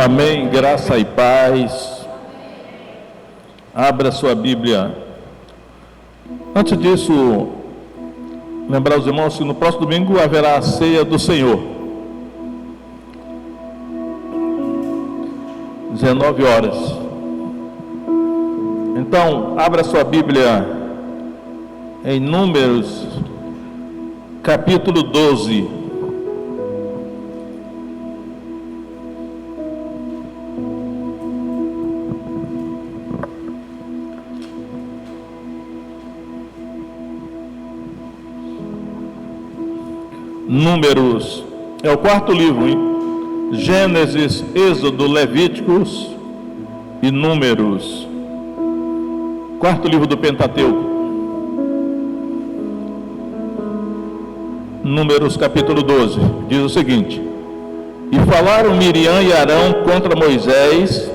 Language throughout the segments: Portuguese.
Amém, graça e paz. Abra sua Bíblia. Antes disso, lembrar os irmãos que no próximo domingo haverá a ceia do Senhor, 19 horas. Então, abra sua Bíblia em Números, capítulo 12. Números é o quarto livro, hein? Gênesis, Êxodo, Levíticos e Números. Quarto livro do Pentateuco. Números capítulo 12, diz o seguinte: E falaram Miriam e Arão contra Moisés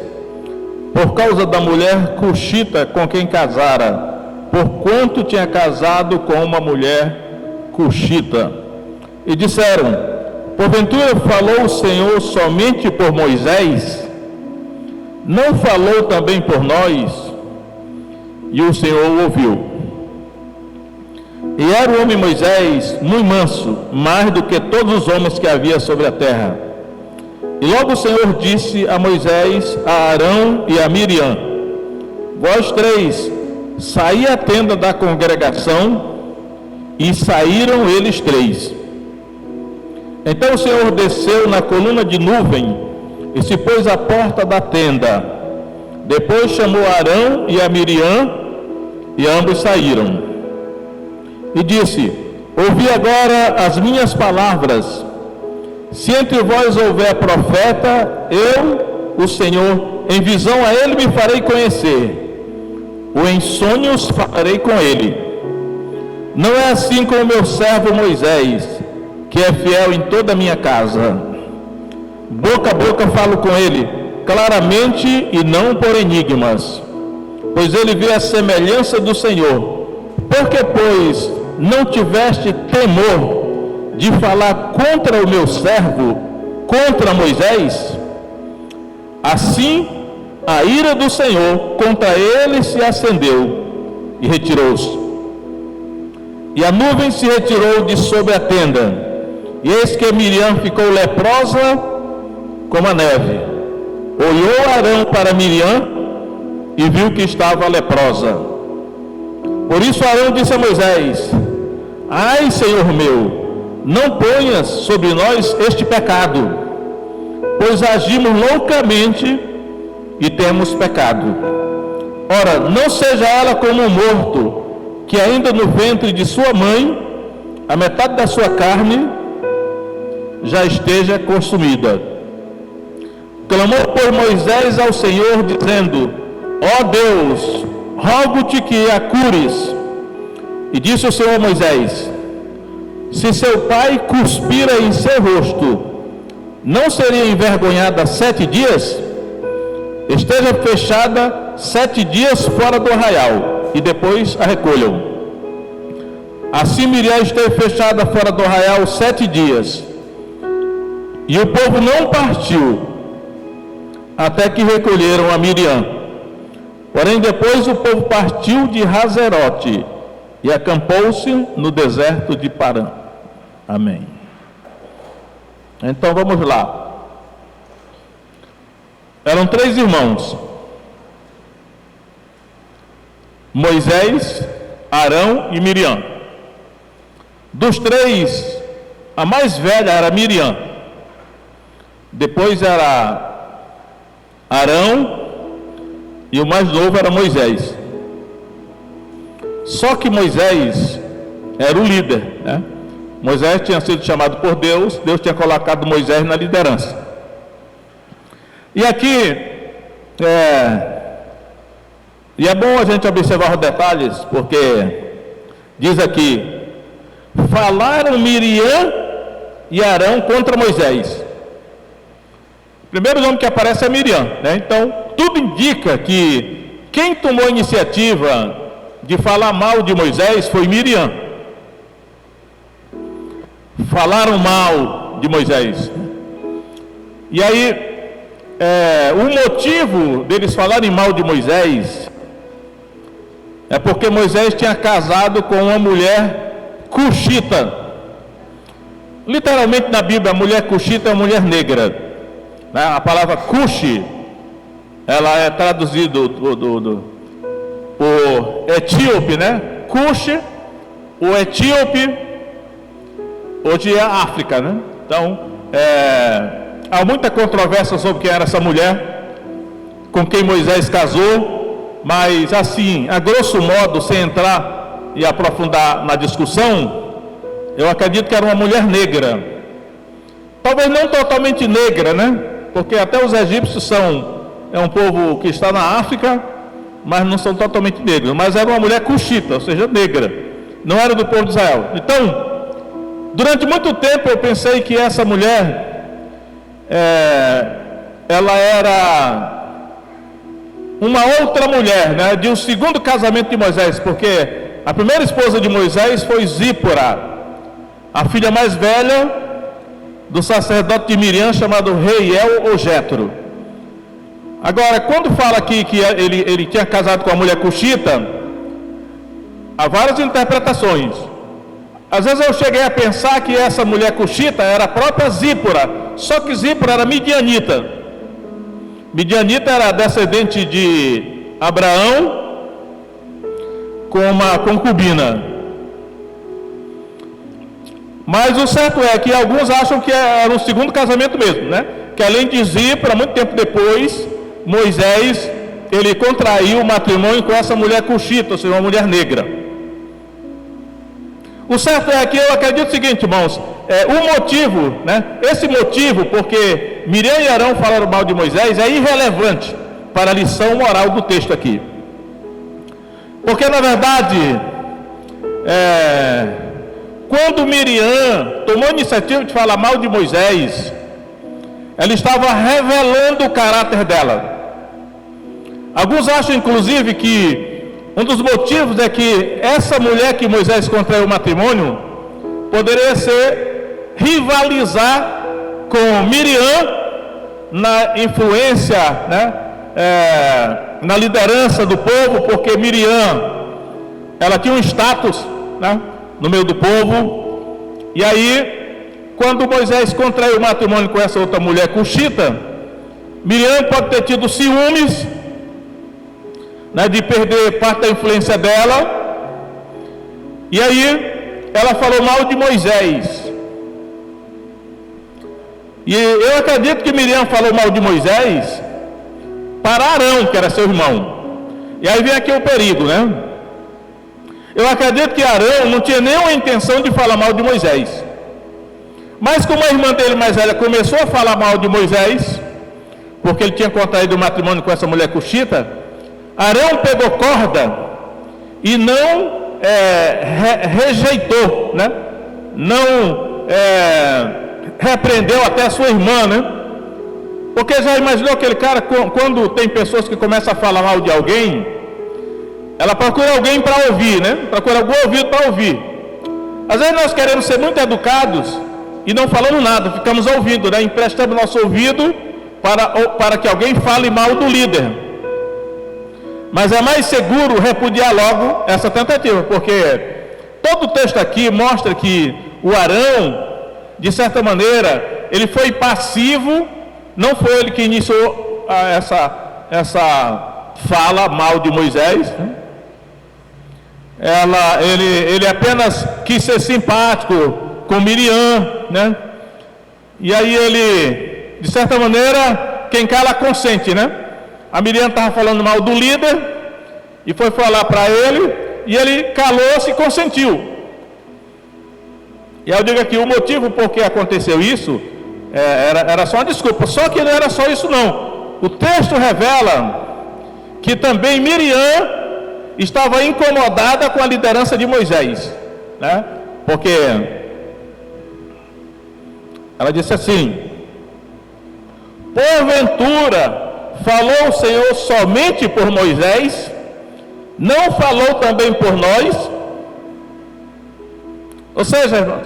por causa da mulher cuxita com quem casara, porquanto tinha casado com uma mulher cuxita. E disseram: Porventura falou o Senhor somente por Moisés? Não falou também por nós? E o Senhor ouviu. E era o homem Moisés muito manso, mais do que todos os homens que havia sobre a terra. E logo o Senhor disse a Moisés, a Arão e a Miriam: Vós três, saí à tenda da congregação. E saíram eles três. Então o Senhor desceu na coluna de nuvem e se pôs à porta da tenda. Depois chamou Arão e a Miriam, e ambos saíram. E disse: Ouvi agora as minhas palavras. Se entre vós houver profeta, eu, o Senhor, em visão a ele me farei conhecer, ou em sonhos falarei com ele. Não é assim com o meu servo Moisés, que é fiel em toda a minha casa. Boca a boca falo com ele, claramente e não por enigmas, pois ele vê a semelhança do Senhor. Porque, pois, não tiveste temor de falar contra o meu servo, contra Moisés? Assim, a ira do Senhor contra ele se acendeu e retirou-se. E a nuvem se retirou de sobre a tenda. E eis que Miriam ficou leprosa como a neve. Olhou Arão para Miriam e viu que estava leprosa. Por isso Arão disse a Moisés: Ai, Senhor meu, não ponhas sobre nós este pecado, pois agimos loucamente e temos pecado. Ora, não seja ela como um morto, que ainda no ventre de sua mãe, a metade da sua carne já esteja consumida. Clamou por Moisés ao Senhor, dizendo: Ó Deus, rogo-te que a cures. E disse o Senhor a Moisés: Se seu pai cuspira em seu rosto, não seria envergonhada 7 dias? Esteja fechada 7 dias fora do arraial, e depois a recolham. Assim Miriam esteve fechada fora do arraial 7 dias. E o povo não partiu, até que recolheram a Miriam. Porém depois o povo partiu de Hazerote, e acampou-se no deserto de Parã. Amém. Então vamos lá. Eram 3 irmãos: Moisés, Arão e Miriam. Dos 3, a mais velha era Miriam. Depois era Arão e o mais novo era Moisés. Só que Moisés era o líder, né? Moisés tinha sido chamado por Deus, Deus tinha colocado Moisés na liderança. E aqui, e é bom a gente observar os detalhes, porque diz aqui: falaram Miriam e Arão contra Moisés. O primeiro nome que aparece é Miriam, né? Então, tudo indica que quem tomou a iniciativa de falar mal de Moisés foi Miriam. Falaram mal de Moisés. E aí, o motivo deles falarem mal de Moisés é porque Moisés tinha casado com uma mulher cuxita. Literalmente na Bíblia, a mulher cuxita é uma mulher negra, né? A palavra cuxi, ela é traduzida por etíope, né? Cuxi, o etíope, hoje é a África, né? Então, há muita controvérsia sobre quem era essa mulher com quem Moisés casou, mas assim, a grosso modo, sem entrar e aprofundar na discussão, eu acredito que era uma mulher negra. Talvez não totalmente negra, né? Porque até os egípcios é um povo que está na África, mas não são totalmente negros. Mas era uma mulher cuxita, ou seja, negra. Não era do povo de Israel. Então, durante muito tempo eu pensei que essa mulher, ela era uma outra mulher, né? De um segundo casamento de Moisés, porque a primeira esposa de Moisés foi Zípora, a filha mais velha do sacerdote de Miriam, chamado Reiel ou Jétro. Agora, quando fala aqui que ele tinha casado com a mulher cuxita, há várias interpretações. Às vezes eu cheguei a pensar que essa mulher cuxita era a própria Zípora, só que Zípora era midianita. Midianita era descendente de Abraão com uma concubina. Mas o certo é que alguns acham que era um segundo casamento mesmo, né? Que além de Zípora, muito tempo depois, Moisés, ele contraiu o matrimônio com essa mulher cuxita, ou seja, uma mulher negra. O certo é que eu acredito o seguinte, irmãos, o motivo, né? Esse motivo, porque Miriam e Arão falaram mal de Moisés, é irrelevante para a lição moral do texto aqui. Porque na verdade, quando Miriam tomou a iniciativa de falar mal de Moisés, ela estava revelando o caráter dela. Alguns acham inclusive que um dos motivos é que essa mulher que Moisés contraiu o matrimônio poderia ser rivalizar com Miriam na influência, né? Na liderança do povo, porque Miriam, ela tinha um status, né? No meio do povo. E aí, quando Moisés contraiu o matrimônio com essa outra mulher cuxita, Miriam pode ter tido ciúmes, né, de perder parte da influência dela. E aí ela falou mal de Moisés. E eu acredito que Miriam falou mal de Moisés para Arão, que era seu irmão. E aí vem aqui o perigo, né? Eu acredito que Arão não tinha nenhuma intenção de falar mal de Moisés. Mas como a irmã dele mais velha começou a falar mal de Moisés, porque ele tinha contraído o matrimônio com essa mulher cuxita, Arão pegou corda e não rejeitou, né? Não repreendeu até a sua irmã, né? Porque já imaginou aquele cara, quando tem pessoas que começam a falar mal de alguém, ela procura alguém para ouvir, né? Procura algum ouvido para ouvir. Às vezes nós queremos ser muito educados e não falamos nada, ficamos ouvindo, né? Emprestamos nosso ouvido para que alguém fale mal do líder. Mas é mais seguro repudiar logo essa tentativa, porque todo o texto aqui mostra que o Arão, de certa maneira, ele foi passivo, não foi ele que iniciou essa fala mal de Moisés, né? Ele apenas quis ser simpático com Miriam, né? E aí ele, de certa maneira, quem cala consente, né? A Miriam estava falando mal do líder e foi falar para ele, e ele calou-se e consentiu. E eu digo aqui, o motivo por que aconteceu isso era só uma desculpa. Só que não era só isso não. O texto revela que também Miriam estava incomodada com a liderança de Moisés, né? Porque ela disse assim: porventura falou o Senhor somente por Moisés, não falou também por nós? Ou seja,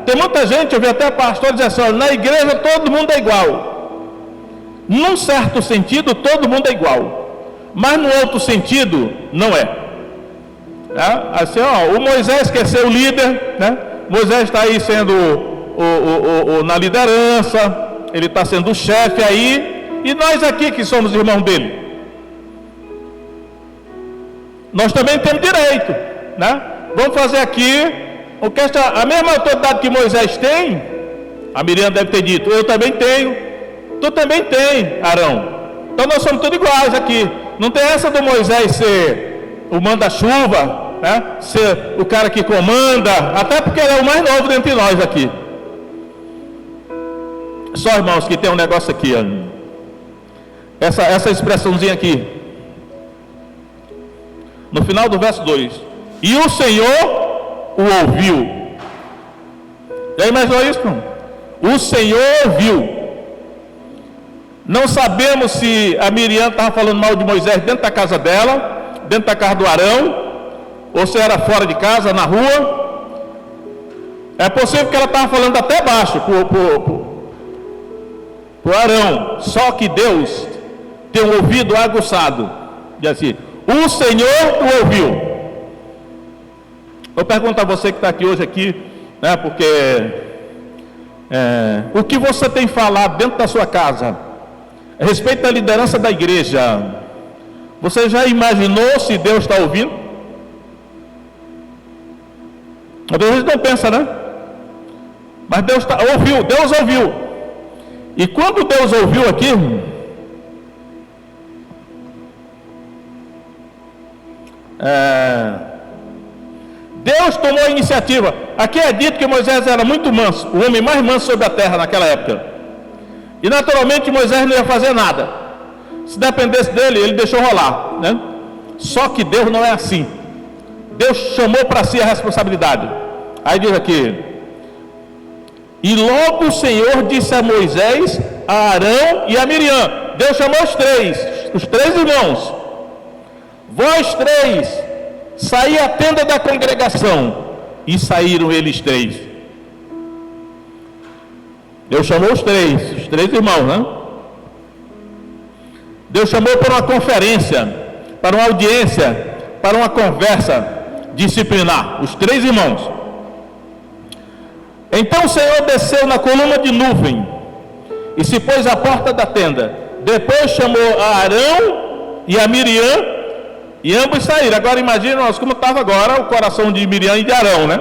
tem muita gente, eu vi até pastor dizer assim: na igreja todo mundo é igual. Num certo sentido, todo mundo é igual, mas no outro sentido, não é. Assim, o Moisés quer ser o líder, né? Moisés está aí sendo na liderança, ele está sendo o chefe aí, e nós aqui que somos irmãos dele, nós também temos direito, né? Vamos fazer aqui o que a mesma autoridade que Moisés tem. A Miriam deve ter dito: eu também tenho, tu também tem, Arão. Então nós somos todos iguais aqui. Não tem essa do Moisés ser o manda-chuva, né? Ser o cara que comanda, até porque ele é o mais novo dentre nós aqui. Só, irmãos, que tem um negócio aqui, essa expressãozinha aqui, no final do verso 2: e o Senhor o ouviu. Já imaginou isso, não? O Senhor ouviu. Não sabemos se a Miriam estava falando mal de Moisés dentro da casa dela, dentro da casa do Arão, ou se era fora de casa, na rua. É possível que ela estava falando até baixo para o Arão. Só que Deus tem um ouvido aguçado. Diz assim: o Senhor o ouviu. Eu pergunto a você que está aqui hoje aqui, né, porque o que você tem falado dentro da sua casa a respeito da liderança da igreja, você já imaginou se Deus está ouvindo? Às vezes não pensa, né? Mas Deus ouviu, Deus ouviu. E quando Deus ouviu aqui, Deus tomou a iniciativa. Aqui é dito que Moisés era muito manso, o homem mais manso sobre a terra naquela época. E naturalmente Moisés não ia fazer nada. Se dependesse dele, ele deixou rolar, né? Só que Deus não é assim. Deus chamou para si a responsabilidade. Aí diz aqui: e logo o Senhor disse a Moisés, a Arão e a Miriam. Deus chamou os três irmãos: vós três, saí à tenda da congregação. E saíram eles três. Deus chamou os três irmãos, né? Deus chamou para uma conferência, para uma audiência, para uma conversa disciplinar, os três irmãos. Então o Senhor desceu na coluna de nuvem e se pôs à porta da tenda. Depois chamou a Arão e a Miriam, e ambos saíram. Agora imagina nós como estava agora o coração de Miriam e de Arão, né?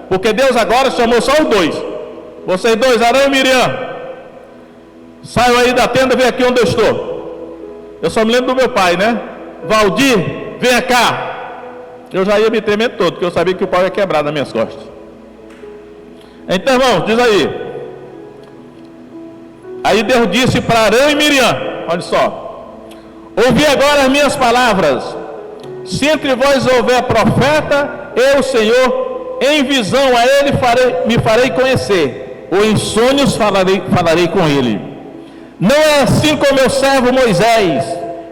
Porque Deus agora chamou só os dois. Vocês dois, Arão e Miriam, saiam aí da tenda, vem aqui onde eu estou. Eu só me lembro do meu pai, né? Valdir, venha cá. Eu já ia me tremendo todo, porque eu sabia que o pau ia quebrar nas minhas costas. Então, irmão, diz aí. Aí Deus disse para Arão e Miriam: olha só, ouvi agora as minhas palavras. Se entre vós houver profeta, eu, Senhor, em visão a ele me farei conhecer, ou em sonhos falarei com ele. Não é assim com meu servo Moisés,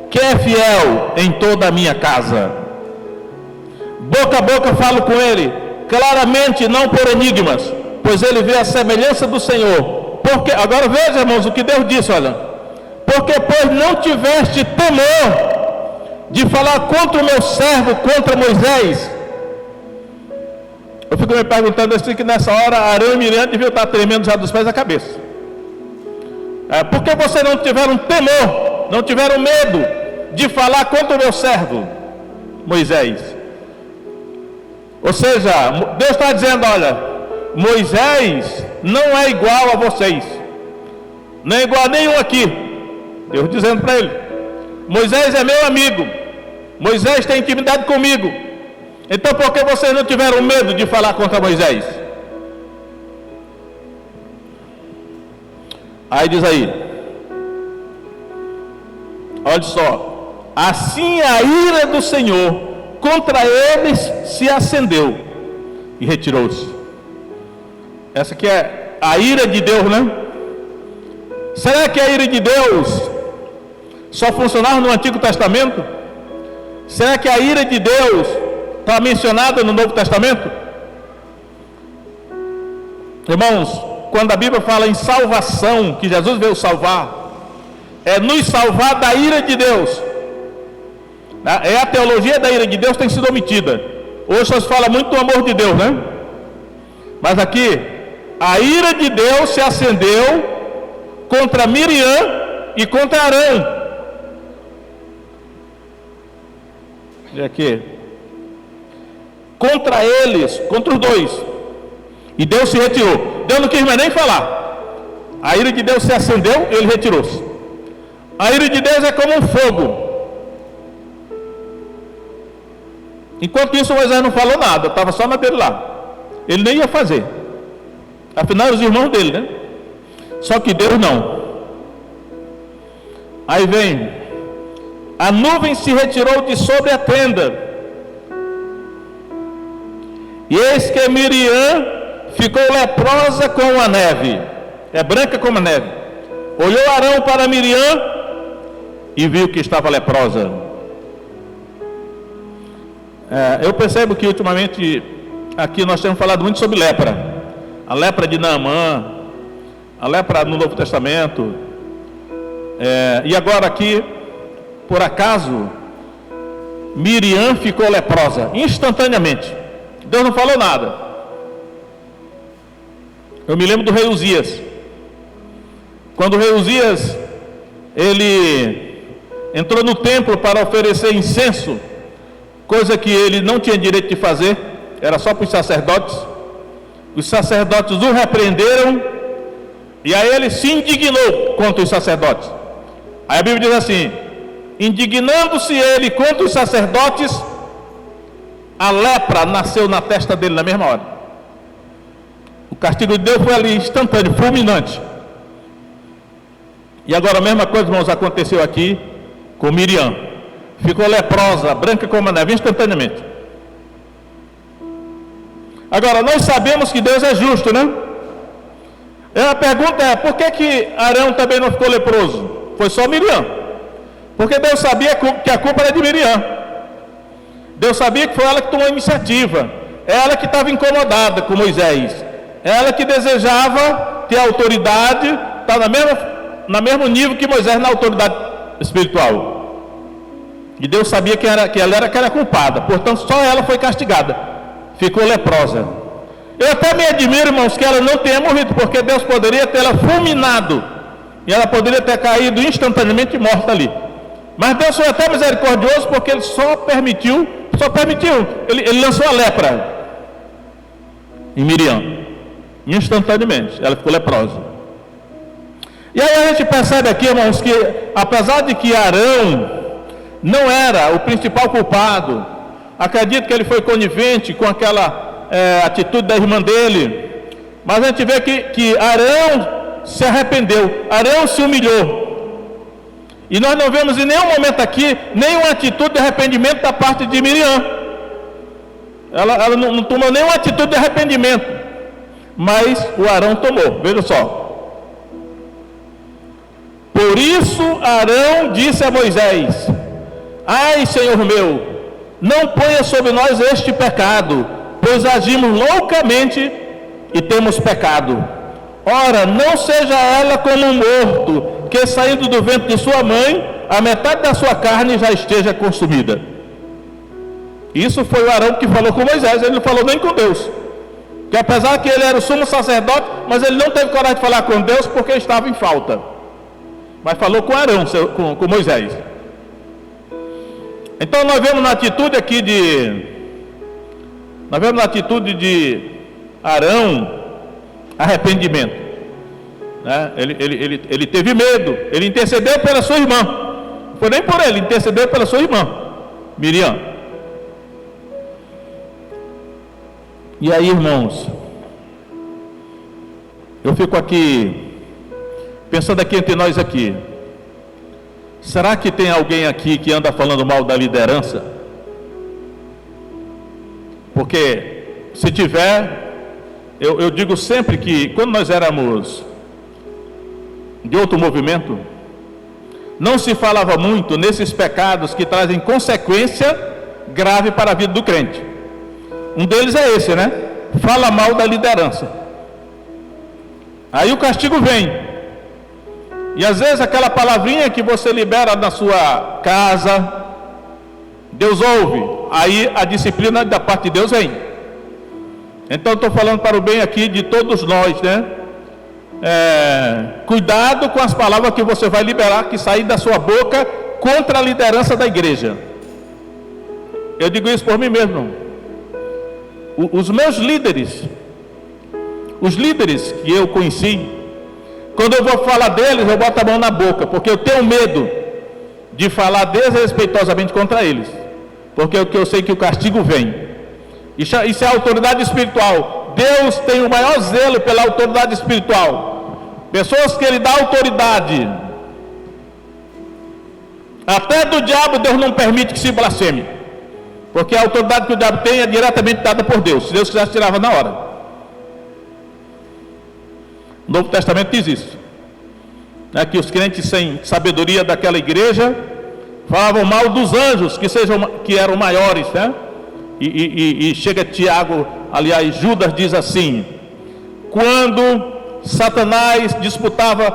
que é fiel em toda a minha casa. Boca a boca falo com ele, claramente, não por enigmas, pois ele vê a semelhança do Senhor. Porque, agora veja, irmãos, o que Deus disse, olha: porque pois não tiveste temor de falar contra o meu servo, contra Moisés. Eu fico me perguntando assim, que nessa hora Arão e Miriam deviam estar tremendo já dos pés à cabeça. Por que vocês não tiveram temor, não tiveram medo de falar contra o meu servo Moisés? Ou seja, Deus está dizendo: olha, Moisés não é igual a vocês, não é igual a nenhum aqui. Deus dizendo para ele: Moisés é meu amigo, Moisés tem intimidade comigo. Então por que vocês não tiveram medo de falar contra Moisés? Aí diz aí, olha só: assim a ira do Senhor contra eles se acendeu e retirou-se. Essa aqui é a ira de Deus, né? Será que a ira de Deus só funcionava no Antigo Testamento? Será que a ira de Deus está mencionada no Novo Testamento? Irmãos, quando a Bíblia fala em salvação, que Jesus veio salvar, é nos salvar da ira de Deus. É a teologia da ira de Deus tem sido omitida. Hoje só se fala muito do amor de Deus, né? Mas aqui, a ira de Deus se acendeu contra Miriam e contra Arão. E aqui, contra eles, contra os dois. E Deus se retirou. Deus não quis mais nem falar. A ira de Deus se acendeu e ele retirou-se. A ira de Deus é como um fogo. Enquanto isso, Moisés não falou nada, estava só na dele lá. Ele nem ia fazer. Afinal, os irmãos dele, né? Só que Deus não. Aí vem: a nuvem se retirou de sobre a tenda, e eis que Miriam ficou leprosa como a neve, é branca como a neve. Olhou Arão para Miriam e viu que estava leprosa. Eu percebo que ultimamente aqui nós temos falado muito sobre lepra. A lepra de Naamã, a lepra no Novo Testamento. E agora aqui, por acaso, Miriam ficou leprosa instantaneamente. Deus não falou nada. Eu me lembro do rei Uzias. Quando o rei Uzias, ele entrou no templo para oferecer incenso, coisa que ele não tinha direito de fazer, era só para os sacerdotes. Os sacerdotes o repreenderam, e aí ele se indignou contra os sacerdotes. Aí a Bíblia diz assim: indignando-se ele contra os sacerdotes, a lepra nasceu na testa dele na mesma hora. O castigo de Deus foi ali instantâneo, fulminante. E agora a mesma coisa, irmãos, aconteceu aqui com Miriam. Ficou leprosa, branca como a neve, instantaneamente. Agora, nós sabemos que Deus é justo, né? A pergunta é: por que Arão também não ficou leproso? Foi só Miriam. Porque Deus sabia que a culpa era de Miriam. Deus sabia que foi ela que tomou a iniciativa. É ela que estava incomodada com Moisés. É ela que desejava ter autoridade, estar no mesmo nível que Moisés na autoridade espiritual. E Deus sabia que ela era culpada, portanto só ela foi castigada, ficou leprosa. Eu até me admiro, irmãos, que ela não tenha morrido, porque Deus poderia tê-la fulminado, e ela poderia ter caído instantaneamente morta ali. Mas Deus foi até misericordioso, porque Ele só permitiu, Ele lançou a lepra em Miriam, instantaneamente, ela ficou leprosa. E aí a gente percebe aqui, irmãos, que apesar de que Arão não era o principal culpado, acredito que ele foi conivente com aquela atitude da irmã dele, mas a gente vê que Arão se arrependeu, Arão se humilhou, e nós não vemos em nenhum momento aqui nenhuma atitude de arrependimento da parte de Miriam. Ela não tomou nenhuma atitude de arrependimento, mas o Arão tomou. Veja só: por isso Arão disse a Moisés: ai, Senhor meu, não ponha sobre nós este pecado, pois agimos loucamente e temos pecado. Ora, não seja ela como um morto, que saindo do ventre de sua mãe, a metade da sua carne já esteja consumida. Isso foi o Arão que falou com Moisés, ele não falou nem com Deus. Que apesar que ele era o sumo sacerdote, mas ele não teve coragem de falar com Deus porque estava em falta. Mas falou com Arão, com Moisés. Então nós vemos na atitude aqui de Arão, arrependimento, né? Ele teve medo, ele intercedeu pela sua irmã, não foi nem por ele, intercedeu pela sua irmã, Miriam. E aí, irmãos, eu fico aqui, pensando aqui entre nós aqui, será que tem alguém aqui que anda falando mal da liderança? Porque se tiver, eu digo sempre que quando nós éramos de outro movimento, não se falava muito nesses pecados que trazem consequência grave para a vida do crente. Um deles é esse, né? Fala mal da liderança. Aí o castigo vem. E às vezes aquela palavrinha que você libera na sua casa, Deus ouve, aí a disciplina da parte de Deus vem. Então estou falando para o bem aqui de todos nós, né? Cuidado com as palavras que você vai liberar, que saem da sua boca contra a liderança da igreja. Eu digo isso por mim mesmo. Os meus líderes, os líderes que eu conheci, quando eu vou falar deles, eu boto a mão na boca, porque eu tenho medo de falar desrespeitosamente contra eles, porque eu sei que o castigo vem. Isso é autoridade espiritual. Deus tem o maior zelo pela autoridade espiritual. Pessoas que Ele dá autoridade, até do diabo Deus não permite que se blasfeme, porque a autoridade que o diabo tem é diretamente dada por Deus. Se Deus quisesse, tirava na hora. O Novo Testamento diz isso, que os crentes sem sabedoria daquela igreja falavam mal dos anjos, que eram maiores, né? E chega Tiago, aliás, Judas diz assim: quando Satanás disputava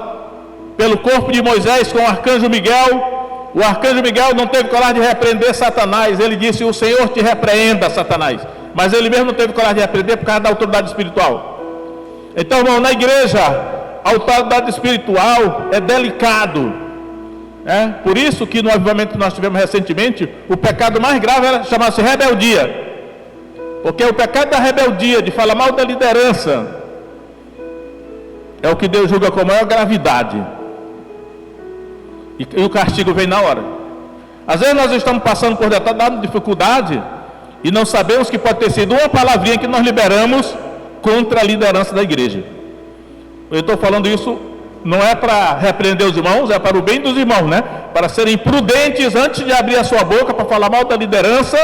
pelo corpo de Moisés com o arcanjo Miguel, o arcanjo Miguel não teve coragem de repreender Satanás. Ele disse: o Senhor te repreenda, Satanás. Mas ele mesmo não teve coragem de repreender por causa da autoridade espiritual. Então, irmão, na igreja, a autoridade espiritual é delicado. Por isso que no avivamento que nós tivemos recentemente, o pecado mais grave era chamar-se rebeldia. Porque o pecado da rebeldia, de falar mal da liderança, é o que Deus julga com a maior gravidade. E o castigo vem na hora. Às vezes nós estamos passando por determinada dificuldade e não sabemos que pode ter sido uma palavrinha que nós liberamos contra a liderança da igreja. Eu estou falando isso não é para repreender os irmãos, é para o bem dos irmãos, né? Para serem prudentes antes de abrir a sua boca para falar mal da liderança.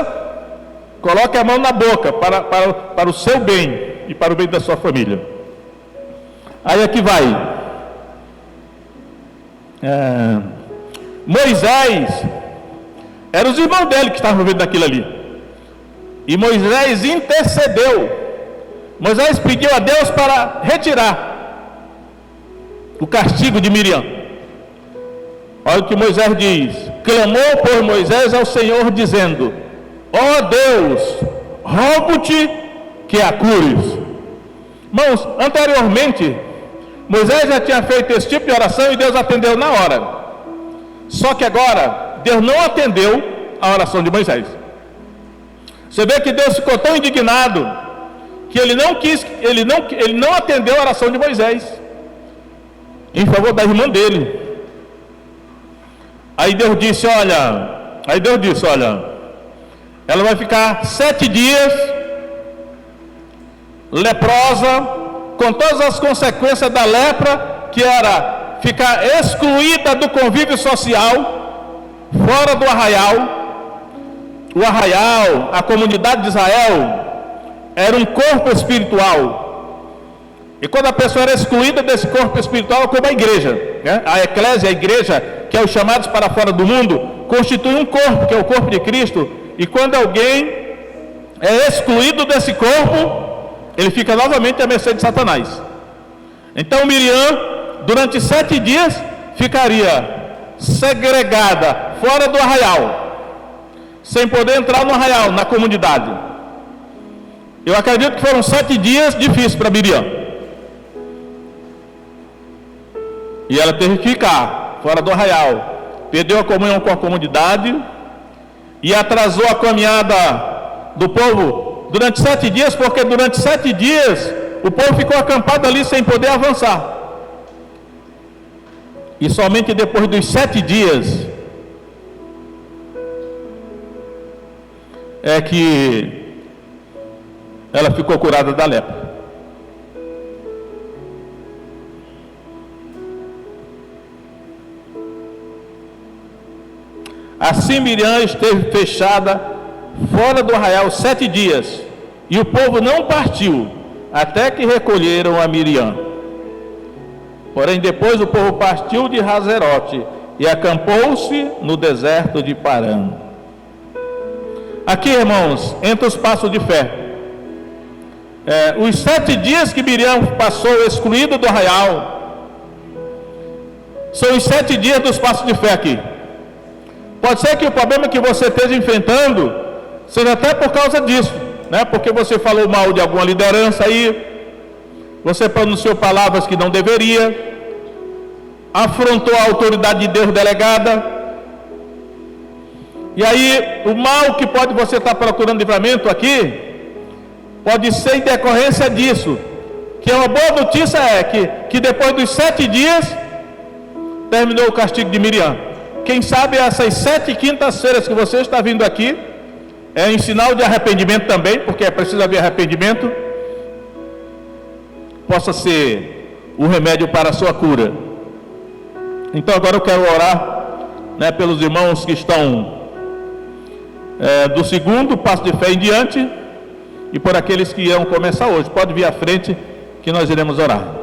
Coloque a mão na boca para o seu bem e para o bem da sua família. Aí aqui vai. Moisés, eram os irmãos dele que estavam vendo aquilo ali. E Moisés intercedeu. Moisés pediu a Deus para retirar o castigo de Miriam. Olha o que Moisés diz: clamou por Moisés ao Senhor dizendo: ó Deus, rogo-te que a cures. Irmãos, anteriormente Moisés já tinha feito esse tipo de oração e Deus atendeu na hora. Só que agora Deus não atendeu a oração de Moisés. Você vê que Deus ficou tão indignado que ele não atendeu a oração de Moisés em favor da irmã dele. Aí Deus disse, olha, ela vai ficar 7 dias leprosa, com todas as consequências da lepra, que era ficar excluída do convívio social, fora do arraial. O arraial, a comunidade de Israel, era um corpo espiritual. E quando a pessoa era excluída desse corpo espiritual, como a igreja, né? A eclésia, a igreja, que é os chamados para fora do mundo, constitui um corpo, que é o corpo de Cristo. E quando alguém é excluído desse corpo, ele fica novamente à mercê de Satanás. Então Miriam, durante 7 dias, ficaria segregada, fora do arraial, sem poder entrar no arraial, na comunidade. Eu acredito que foram 7 dias difíceis para Miriam. E ela teve que ficar fora do arraial, perdeu a comunhão com a comunidade e atrasou a caminhada do povo durante 7 dias, porque durante 7 dias o povo ficou acampado ali sem poder avançar. E somente depois dos 7 dias é que ela ficou curada da lepra. Assim Miriam esteve fechada fora do arraial 7 dias, e o povo não partiu, até que recolheram a Miriam. Porém depois o povo partiu de Hazerote, e acampou-se no deserto de Parã. Aqui, irmãos, entra os passos de fé. Os 7 dias que Miriam passou excluída do arraial, São os 7 dias dos passos de fé aqui. Pode ser que o problema que você esteja enfrentando seja até por causa disso, né? Porque você falou mal de alguma liderança aí, você pronunciou palavras que não deveria, afrontou a autoridade de Deus delegada, e aí o mal que pode você estar procurando livramento aqui, pode ser em decorrência disso. Que uma boa notícia é que depois dos 7 dias, terminou o castigo de Miriam. Quem sabe essas 7 quintas-feiras que você está vindo aqui, é em sinal de arrependimento também, porque é preciso haver arrependimento, possa ser o remédio para a sua cura. Então agora eu quero orar, né, pelos irmãos que estão do segundo passo de fé em diante, e por aqueles que irão começar hoje. Pode vir à frente que nós iremos orar.